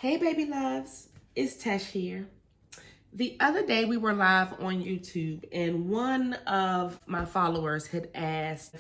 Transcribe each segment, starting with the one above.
Hey baby loves, it's Tesh here. The other day we were live on YouTube and one of my followers had asked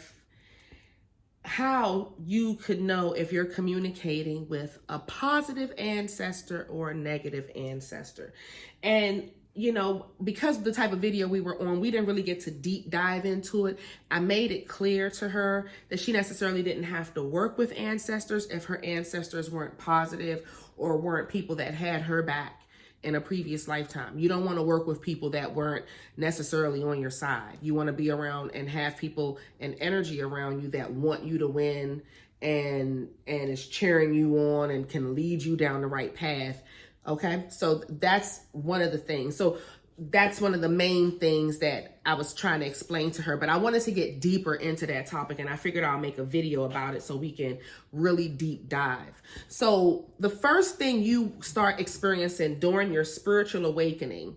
how you could know if you're communicating with a positive ancestor or a negative ancestor. And you know, because of the type of video we were on, we didn't really get to deep dive into it. I made it clear to her that she necessarily didn't have to work with ancestors if her ancestors weren't positive or weren't people that had her back in a previous lifetime. You don't want to work with people that weren't necessarily on your side. You want to be around and have people and energy around you that want you to win and is cheering you on and can lead you down the right path. Okay, so that's one of the things. So that's one of the main things that I was trying to explain to her, but I wanted to get deeper into that topic and I figured I'll make a video about it so we can really deep dive. So the first thing you start experiencing during your spiritual awakening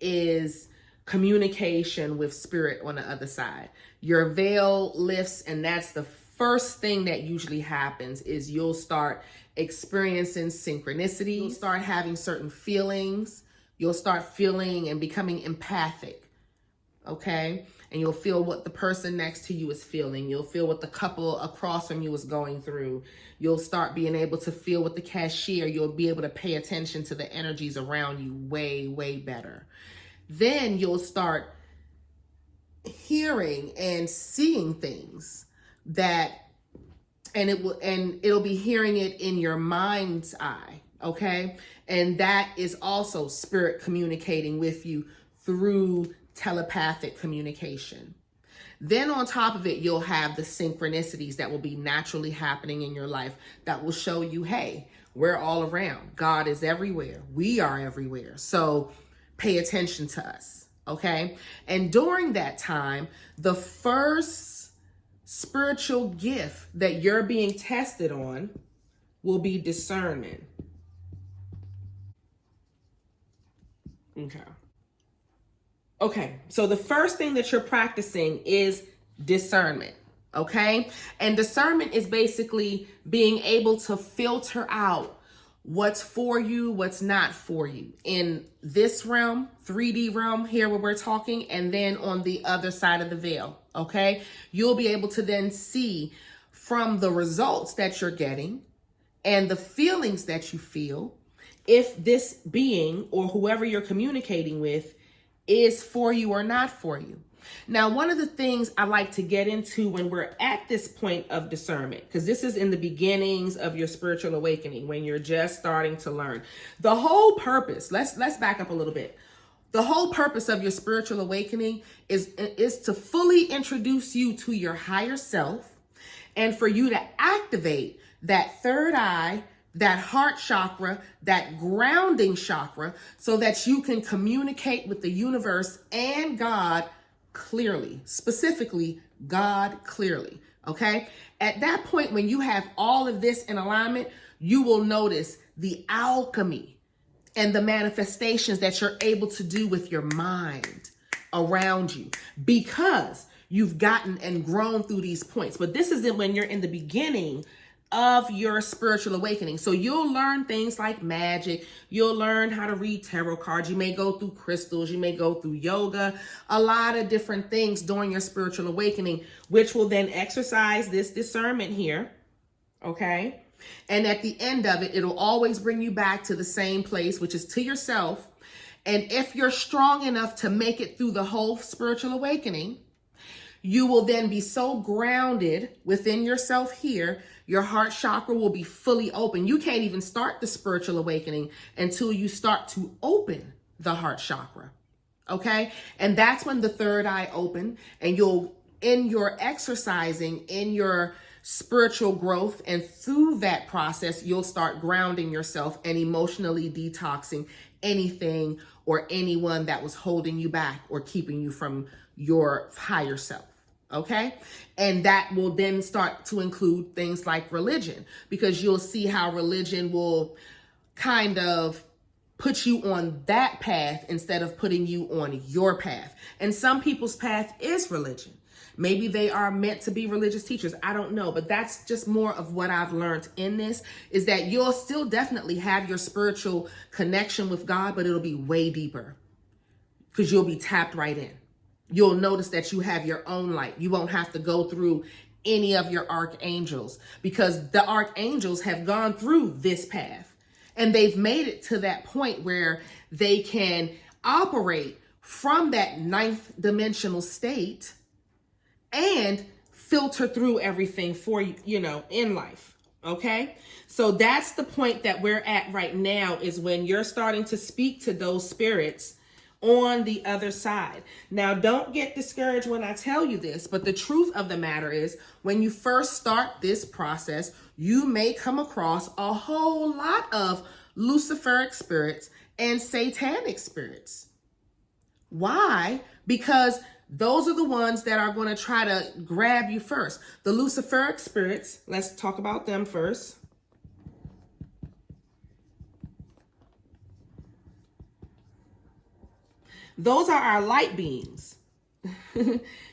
is communication with spirit on the other side. Your veil lifts, and that's the first thing that usually happens is you'll start experiencing synchronicity. You'll start having certain feelings. You'll start feeling and becoming empathic, okay? And you'll feel what the person next to you is feeling. You'll feel what the couple across from you is going through. You'll start being able to feel what the cashier, you'll be able to pay attention to the energies around you way, way better. Then you'll start hearing and seeing things and it'll be hearing it in your mind's eye, okay? And that is also spirit communicating with you through telepathic communication. Then on top of it, you'll have the synchronicities that will be naturally happening in your life that will show you, hey, we're all around. God is everywhere. We are everywhere. So pay attention to us, okay? And during that time, the first spiritual gift that you're being tested on will be discernment. Okay, so the first thing that you're practicing is discernment, okay? And discernment is basically being able to filter out what's for you, what's not for you in this realm, 3D realm here where we're talking, and then on the other side of the veil, okay? You'll be able to then see from the results that you're getting and the feelings that you feel if this being or whoever you're communicating with is for you or not for you. Now, one of the things I like to get into when we're at this point of discernment, because this is in the beginnings of your spiritual awakening, when you're just starting to learn. The whole purpose, let's back up a little bit. The whole purpose of your spiritual awakening is to fully introduce you to your higher self and for you to activate that third eye, that heart chakra, that grounding chakra, so that you can communicate with the universe and God clearly, specifically God clearly, okay? At that point, when you have all of this in alignment, you will notice the alchemy and the manifestations that you're able to do with your mind around you because you've gotten and grown through these points. But this is when you're in the beginning of your spiritual awakening. So you'll learn things like magic. You'll learn how to read tarot cards. You may go through crystals. You may go through yoga, a lot of different things during your spiritual awakening, which will then exercise this discernment here. Okay. And at the end of it, it'll always bring you back to the same place, which is to yourself. And if you're strong enough to make it through the whole spiritual awakening, you will then be so grounded within yourself here, your heart chakra will be fully open. You can't even start the spiritual awakening until you start to open the heart chakra, okay? And that's when the third eye open, and in your exercising, in your spiritual growth, and through that process, you'll start grounding yourself and emotionally detoxing anything or anyone that was holding you back or keeping you from your higher self. Okay. And that will then start to include things like religion, because you'll see how religion will kind of put you on that path instead of putting you on your path. And some people's path is religion Maybe they are meant to be religious teachers. I don't know. But that's just more of what I've learned in this, is that you'll still definitely have your spiritual connection with God, but it'll be way deeper because you'll be tapped right in. You'll notice that you have your own light. You won't have to go through any of your archangels, because the archangels have gone through this path and they've made it to that point where they can operate from that ninth dimensional state and filter through everything for you, in life. Okay. So that's the point that we're at right now, is when you're starting to speak to those spirits on the other side. Now, don't get discouraged when I tell you this, but the truth of the matter is, when you first start this process, you may come across a whole lot of Luciferic spirits and satanic spirits. Why? Because those are the ones that are going to try to grab you first. The Luciferic spirits, let's talk about them first. Those are our light beings.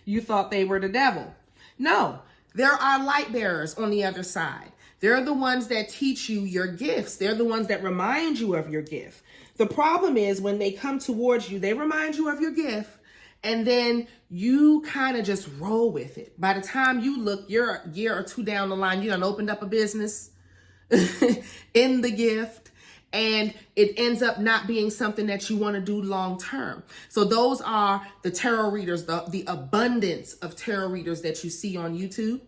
You thought they were the devil. No, there are light bearers on the other side. They're the ones that teach you your gifts. They're the ones that remind you of your gift. The problem is, when they come towards you, they remind you of your gift, and then you kind of just roll with it. By the time you look, you're a year or two down the line, you done opened up a business in the gift, and it ends up not being something that you want to do long term. So those are the tarot readers, the abundance of tarot readers that you see on YouTube.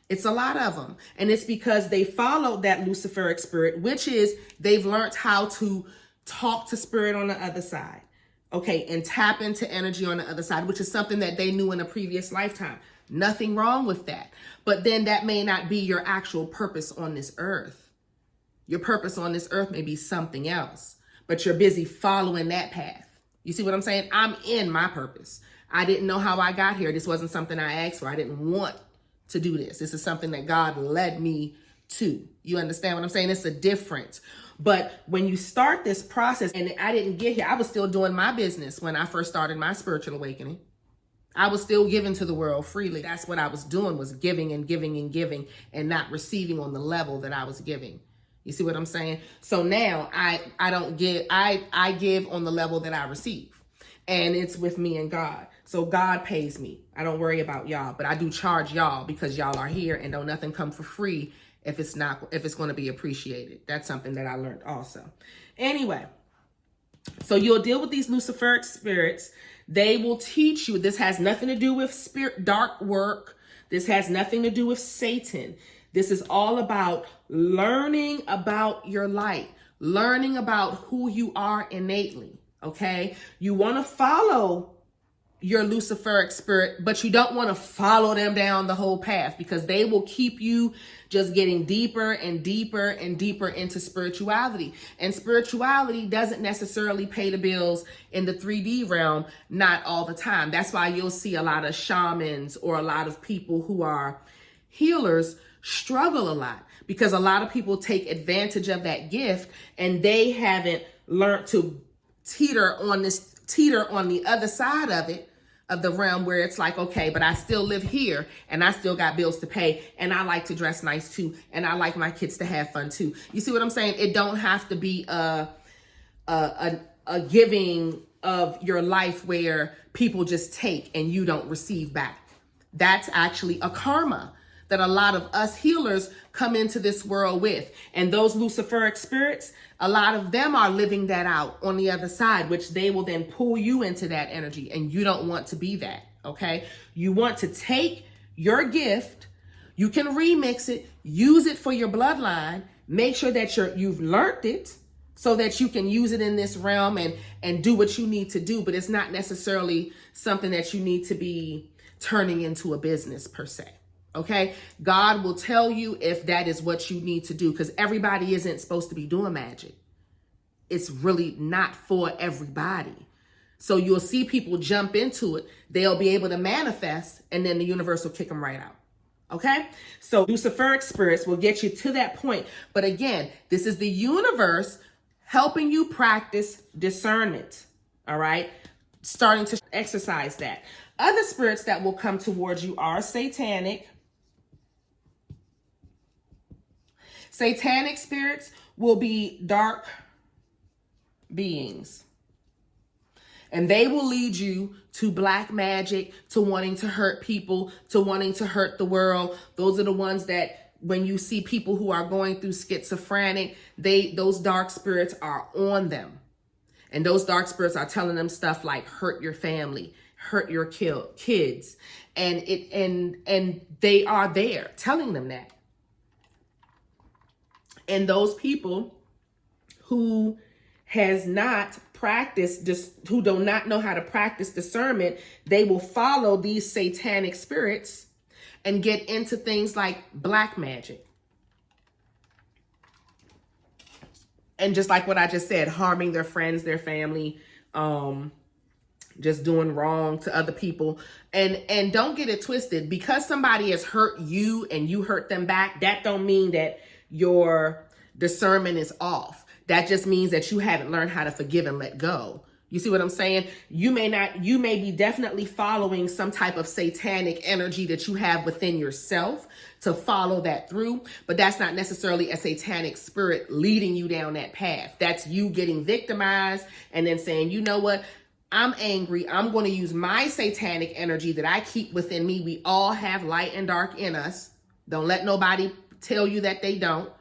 It's a lot of them. And it's because they followed that Luciferic spirit, which is they've learned how to talk to spirit on the other side. Okay, and tap into energy on the other side, which is something that they knew in a previous lifetime. Nothing wrong with that. But then that may not be your actual purpose on this earth. Your purpose on this earth may be something else, but you're busy following that path. You see what I'm saying? I'm in my purpose. I didn't know how I got here. This wasn't something I asked for. I didn't want to do this. This is something that God led me to. You understand what I'm saying? It's a difference. But when you start this process, and I didn't get here, I was still doing my business when I first started my spiritual awakening. I was still giving to the world freely. That's what I was doing, was giving and giving and giving, and not receiving on the level that I was giving. You see what I'm saying? So now I don't give, I give on the level that I receive, and it's with me and God. So God pays me. I don't worry about y'all, but I do charge y'all because y'all are here, and don't nothing come for free if it's going to be appreciated. That's something that I learned also. Anyway, so you'll deal with these Luciferic spirits. They will teach you. This has nothing to do with spirit, dark work. This has nothing to do with Satan. This is all about learning about your light, learning about who you are innately. Okay. You want to follow your Luciferic spirit, but you don't want to follow them down the whole path, because they will keep you just getting deeper and deeper and deeper into spirituality. And spirituality doesn't necessarily pay the bills in the 3D realm, not all the time. That's why you'll see a lot of shamans or a lot of people who are healers struggle a lot, because a lot of people take advantage of that gift and they haven't learned to teeter on the other side of it, of the realm, where it's like, okay, but I still live here and I still got bills to pay, and I like to dress nice too, and I like my kids to have fun too. You see what I'm saying? It don't have to be a giving of your life where people just take and you don't receive back. That's actually a karma that a lot of us healers come into this world with. And those Luciferic spirits, a lot of them are living that out on the other side, which they will then pull you into that energy. And you don't want to be that, okay? You want to take your gift, you can remix it, use it for your bloodline, make sure that you've learned it so that you can use it in this realm and do what you need to do. But it's not necessarily something that you need to be turning into a business per se. Okay, God will tell you if that is what you need to do, because everybody isn't supposed to be doing magic. It's really not for everybody. So you'll see people jump into it. They'll be able to manifest, and then the universe will kick them right out. Okay, so Luciferic spirits will get you to that point. But again, this is the universe helping you practice discernment. All right. starting to exercise that. Other spirits that will come towards you are satanic. Satanic spirits will be dark beings. And they will lead you to black magic, to wanting to hurt people, to wanting to hurt the world. Those are the ones that when you see people who are going through schizophrenic, those dark spirits are on them. And those dark spirits are telling them stuff like hurt your family, hurt your kids. And they are there telling them that. And those people who has not practiced, who do not know how to practice discernment, they will follow these satanic spirits and get into things like black magic. And just like what I just said, harming their friends, their family, just doing wrong to other people. And don't get it twisted. Because somebody has hurt you and you hurt them back, that don't mean that your discernment is off. That just means that you haven't learned how to forgive and let go. You see what I'm saying? You may be definitely following some type of satanic energy that you have within yourself to follow that through, but that's not necessarily a satanic spirit leading you down that path. That's you getting victimized and then saying, you know what? I'm angry. I'm going to use my satanic energy that I keep within me. We all have light and dark in us. Don't let nobody tell you that they don't.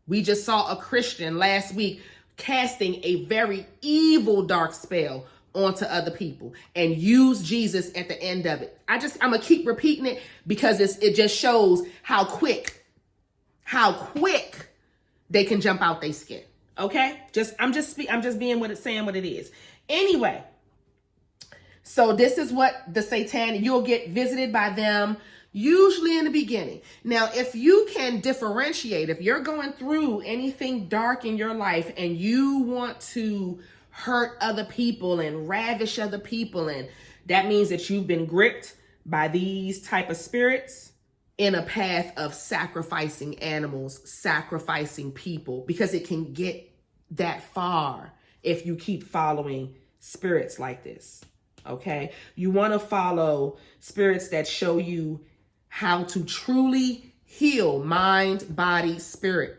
We just saw a Christian last week casting a very evil dark spell onto other people and use Jesus at the end of it. I'm gonna keep repeating it because it just shows how quick they can jump out their skin. Okay? I'm just being saying what it is. Anyway, so this is what the satanic, you'll get visited by them usually in the beginning. Now, if you can differentiate, if you're going through anything dark in your life and you want to hurt other people and ravish other people, and that means that you've been gripped by these type of spirits in a path of sacrificing animals, sacrificing people, because it can get that far if you keep following spirits like this. Okay? You want to follow spirits that show you how to truly heal mind, body, spirit,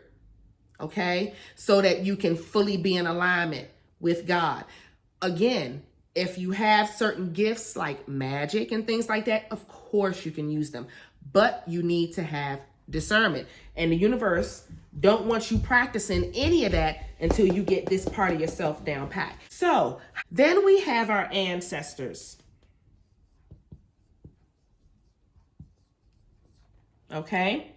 okay? So that you can fully be in alignment with God. Again, if you have certain gifts like magic and things like that, of course you can use them, but you need to have discernment. And the universe don't want you practicing any of that until you get this part of yourself down pat. So then we have our ancestors. Okay,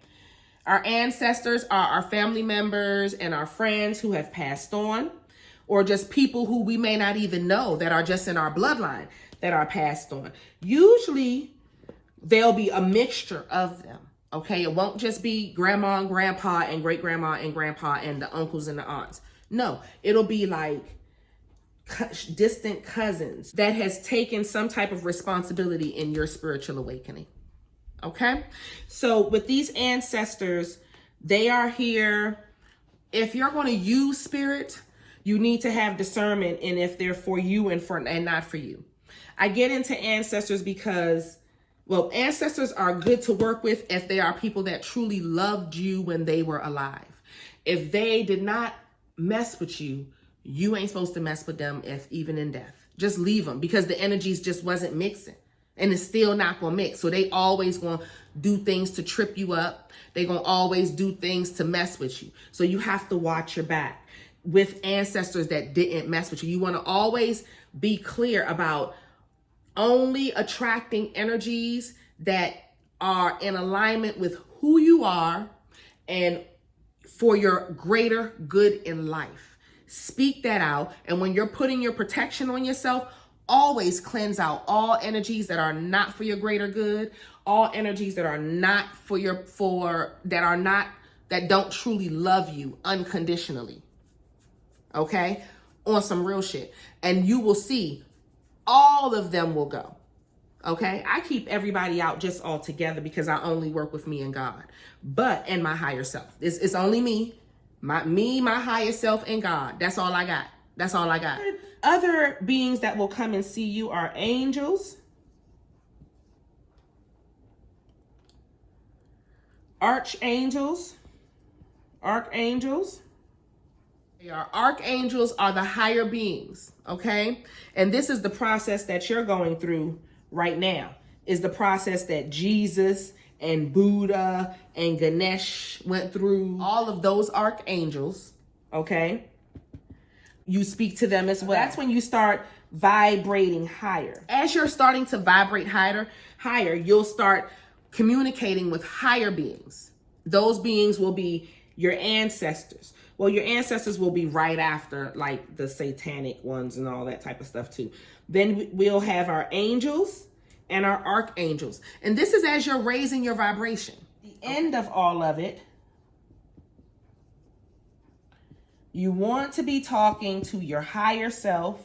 our ancestors are our family members and our friends who have passed on, or just people who we may not even know that are just in our bloodline that are passed on. Usually there'll be a mixture of them. Okay, it won't just be grandma and grandpa and great grandma and grandpa and the uncles and the aunts. No, it'll be like distant cousins that has taken some type of responsibility in your spiritual awakening. Okay, so with these ancestors, they are here. If you're going to use spirit, you need to have discernment in if they're for you and not for you. I get into ancestors because, well, ancestors are good to work with if they are people that truly loved you when they were alive. If they did not mess with you, you ain't supposed to mess with them even in death. Just leave them because the energies just wasn't mixing. And it's still not going to mix. So they always going to do things to trip you up. They're going to always do things to mess with you. So you have to watch your back with ancestors that didn't mess with you. You want to always be clear about only attracting energies that are in alignment with who you are and for your greater good in life. Speak that out. And when you're putting your protection on yourself, always cleanse out all energies that are not for your greater good, all energies that are not that don't truly love you unconditionally. Okay? On some real shit. And you will see all of them will go. Okay? I keep everybody out just all together because I only work with me and God. And my higher self. It's only me, my higher self and God. That's all I got. Other beings that will come and see you are angels, archangels, archangels. Archangels are the higher beings, okay? And this is the process that you're going through right now, is the process that Jesus and Buddha and Ganesh went through. All of those archangels, okay? You speak to them as well. That's when you start vibrating higher. As you're starting to vibrate higher, you'll start communicating with higher beings. Those beings will be your ancestors. Well, your ancestors will be right after, like the satanic ones and all that type of stuff too. Then we'll have our angels and our archangels. And this is as you're raising your vibration. The end of all of it, you want to be talking to your higher self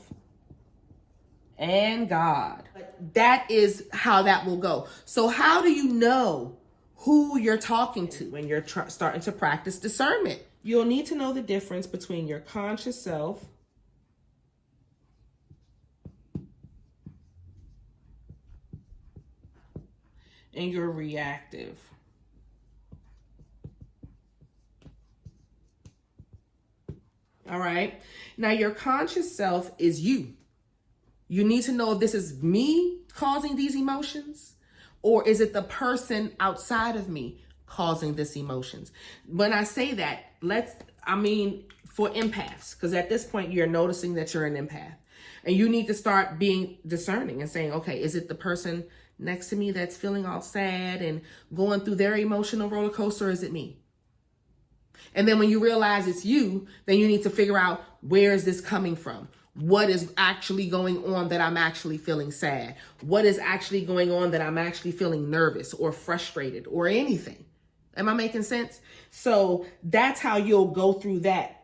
and God. That is how that will go. So how do you know who you're talking to when you're starting to practice discernment? You'll need to know the difference between your conscious self and your reactive. All right. Now, your conscious self is you. You need to know if this is me causing these emotions, or is it the person outside of me causing this emotions? When I say that, for empaths, because at this point you're noticing that you're an empath, and you need to start being discerning and saying, okay, is it the person next to me that's feeling all sad and going through their emotional roller coaster, or is it me? And then when you realize it's you, then you need to figure out, where is this coming from? What is actually going on that I'm actually feeling sad? What is actually going on that I'm actually feeling nervous or frustrated or anything? Am I making sense? So that's how you'll go through that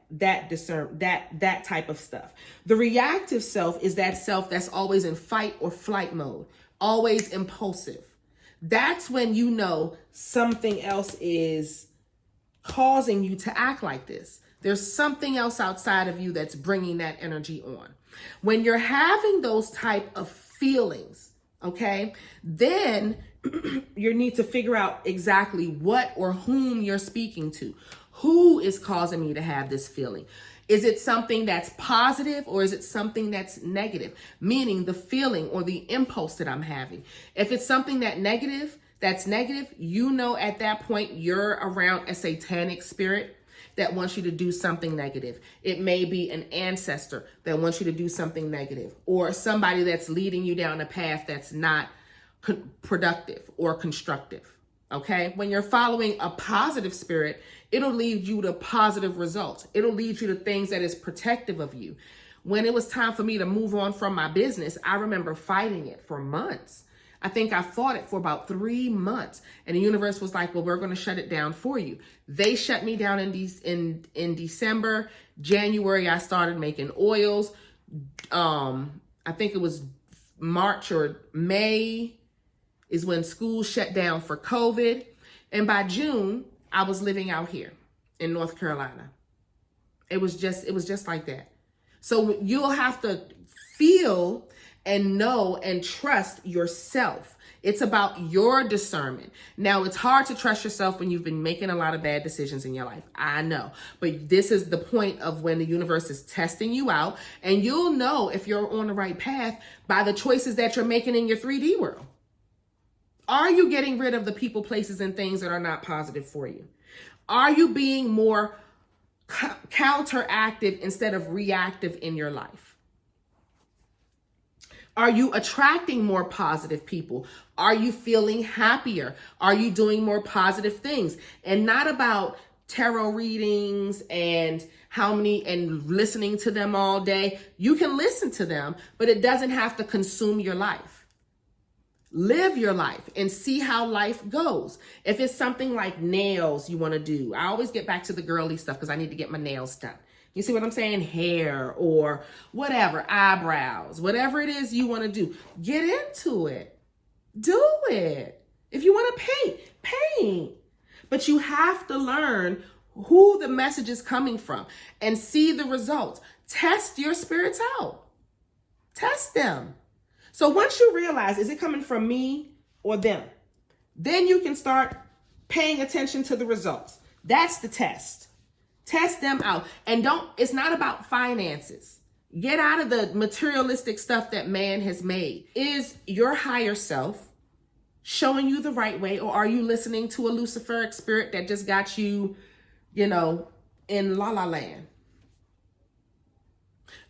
type of stuff. The reactive self is that self that's always in fight or flight mode, always impulsive. That's when you know something else is causing you to act like this. There's something else outside of you that's bringing that energy on. When you're having those type of feelings, okay, then you need to figure out exactly what or whom you're speaking to. Who is causing me to have this feeling? Is it something that's positive, or is it something that's negative? Meaning the feeling or the impulse that I'm having. If it's something that's negative, you know at that point you're around a satanic spirit that wants you to do something negative. It may be an ancestor that wants you to do something negative, or somebody that's leading you down a path that's not productive or constructive. Okay? When you're following a positive spirit, it'll lead you to positive results. It'll lead you to things that is protective of you. When it was time for me to move on from my business, I remember fighting it for months. I think I fought it for about 3 months, and the universe was like, well, we're going to shut it down for you. They shut me down in December. January, I started making oils. I think it was March or May is when school shut down for COVID. And by June, I was living out here in North Carolina. It was just like that. So you'll have to feel and know and trust yourself. It's about your discernment. Now, it's hard to trust yourself when you've been making a lot of bad decisions in your life. I know. But this is the point of when the universe is testing you out, and you'll know if you're on the right path by the choices that you're making in your 3D world. Are you getting rid of the people, places, and things that are not positive for you? Are you being more counteractive instead of reactive in your life? Are you attracting more positive people? Are you feeling happier? Are you doing more positive things? And not about tarot readings and listening to them all day. You can listen to them, but it doesn't have to consume your life. Live your life and see how life goes. If it's something like nails you want to do, I always get back to the girly stuff because I need to get my nails done. You see what I'm saying? Hair or whatever, eyebrows, whatever it is you want to do, get into it. Do it. If you want to paint. But you have to learn who the message is coming from and see the results. Test your spirits out. Test them. So once you realize, is it coming from me or them? Then you can start paying attention to the results. That's the test. Test them out. And it's not about finances. Get out of the materialistic stuff that man has made. Is your higher self showing you the right way, or are you listening to a Luciferic spirit that just got you, in la la land?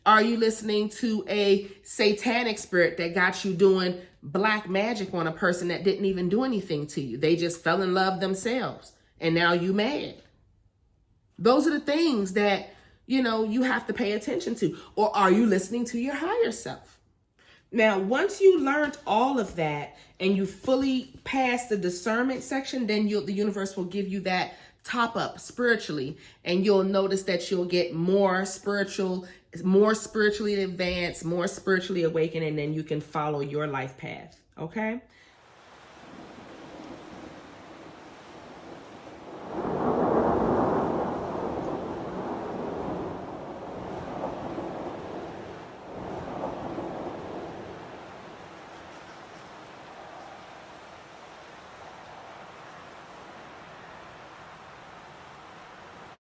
Are you listening to a satanic spirit that got you doing black magic on a person that didn't even do anything to you? They just fell in love themselves and now you mad. Those are the things that, you have to pay attention to. Or are you listening to your higher self? Now, once you learned all of that and you fully passed the discernment section, then the universe will give you that top up spiritually, and you'll notice that you'll get more spiritually advanced, more spiritually awakened, and then you can follow your life path. Okay.